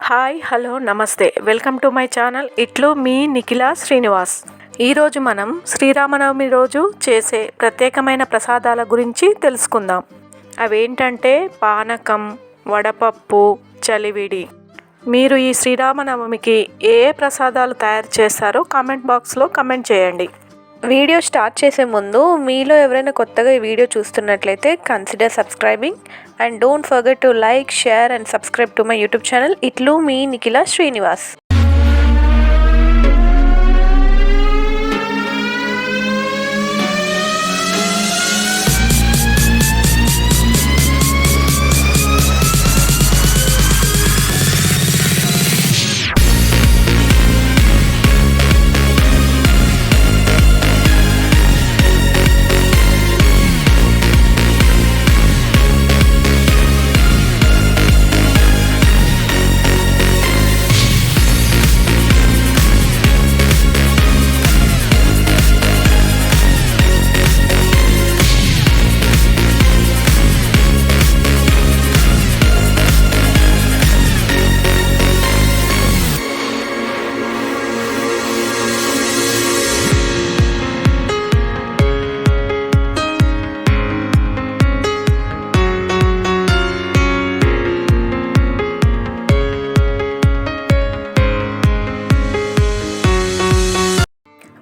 Hi hello నమస్తే welcome to my channel ఇట్లు మీ నిఖిల శ్రీనివాస్. ఈరోజు మనం శ్రీరామనవమి రోజు చేసే ప్రత్యేకమైన ప్రసాదాల గురించి తెలుసుకుందాం. అవేంటంటే పానకం, వడపప్పు, చలివిడి. మీరు ఈ శ్రీరామనవమికి ఏ ప్రసాదాలు తయారు చేస్తారో కామెంట్ బాక్స్లో కామెంట్ చేయండి. వీడియో స్టార్ట్ చేసే ముందు మీలో ఎవరైనా కొత్తగా ఈ వీడియో చూస్తున్నట్లయితే consider subscribing and don't forget to like, share and subscribe to my YouTube channel ఇట్లు మీ నిఖిల శ్రీనివాస్.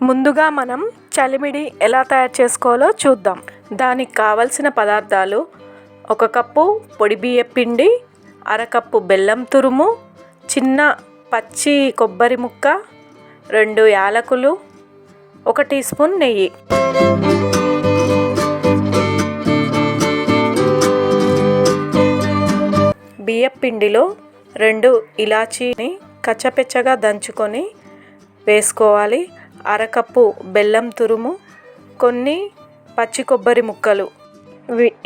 ముందుగా మనం చలిమిడి ఎలా తయారు చేసుకోవాలో చూద్దాం. దానికి కావలసిన పదార్థాలు: 1 కప్పు పొడి బియ్యం పిండి, అరకప్పు బెల్లం తురుము, చిన్న పచ్చి కొబ్బరి ముక్క, 2 యాలకులు, 1 టీ స్పూన్ నెయ్యి. బియ్యం పిండిలో 2 ఇలాచీని కచ్చపెచ్చగా దంచుకొని వేసుకోవాలి. అరకప్పు బెల్లం తురుము, కొన్ని పచ్చి కొబ్బరి ముక్కలు,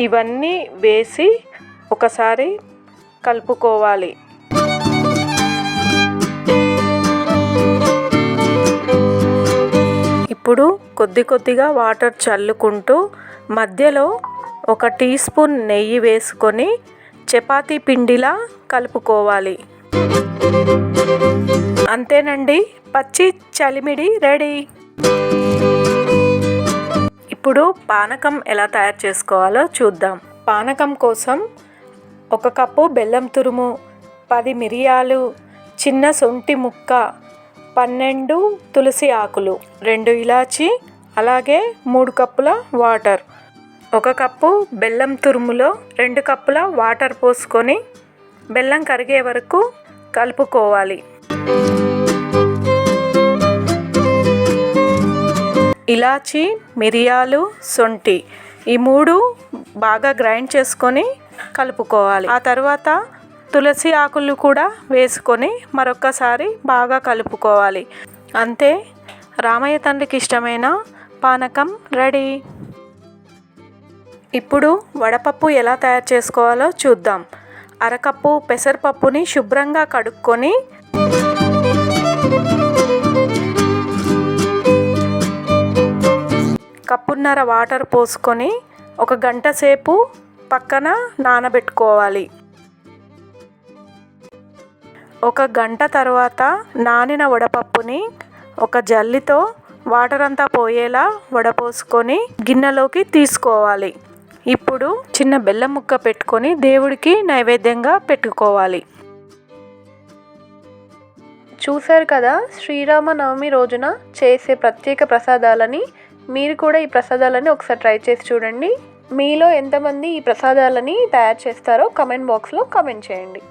ఇవన్నీ వేసి ఒకసారి కలుపుకోవాలి. ఇప్పుడు కొద్దిగా వాటర్ చల్లుకుంటూ మధ్యలో 1 టీ స్పూన్ నెయ్యి వేసుకొని చపాతీ పిండిలా కలుపుకోవాలి. అంతేనండి, పచ్చి చలిమిడి రెడీ. ఇప్పుడు పానకం ఎలా తయారు చేసుకోవాలో చూద్దాం. పానకం కోసం 1 కప్పు బెల్లం తురుము, 10 మిరియాలు, చిన్న శొంఠి ముక్క, 12 తులసి ఆకులు, 2 ఇలాచి, అలాగే 3 కప్పుల వాటర్. 1 కప్పు బెల్లం తురుములో 2 కప్పుల వాటర్ పోసుకొని బెల్లం కరిగే వరకు కలుపుకోవాలి. ఇలాచి, మిరియాలు, శొంఠి ఈ 3 బాగా గ్రైండ్ చేసుకొని కలుపుకోవాలి. ఆ తర్వాత తులసి ఆకులు కూడా వేసుకొని మరొకసారి బాగా కలుపుకోవాలి. అంతే, రామయ్య తండ్రికి ఇష్టమైన పానకం రెడీ. ఇప్పుడు వడపప్పు ఎలా తయారు చేసుకోవాలో చూద్దాం. అరకప్పు పెసరపప్పుని శుభ్రంగా కడుక్కొని కప్పున్నర వాటర్ పోసుకొని 1 గంట సేపు పక్కన నానబెట్టుకోవాలి. 1 గంట తర్వాత నానిన వడపప్పుని ఒక జల్లితో వాటర్ అంతా పోయేలా వడపోసుకొని గిన్నెలోకి తీసుకోవాలి. ఇప్పుడు చిన్న బెల్లం ముక్క పెట్టుకొని దేవుడికి నైవేద్యంగా పెట్టుకోవాలి. చూశారు కదా, శ్రీరామనవమి రోజున చేసే ప్రత్యేక ప్రసాదాలని. మీరు కూడా ఈ ప్రసాదాలని ఒకసారి ట్రై చేసి చూడండి. మీలో ఎంతమంది ఈ ప్రసాదాలని తయారు చేస్తారో కామెంట్ బాక్స్లో కామెంట్ చేయండి.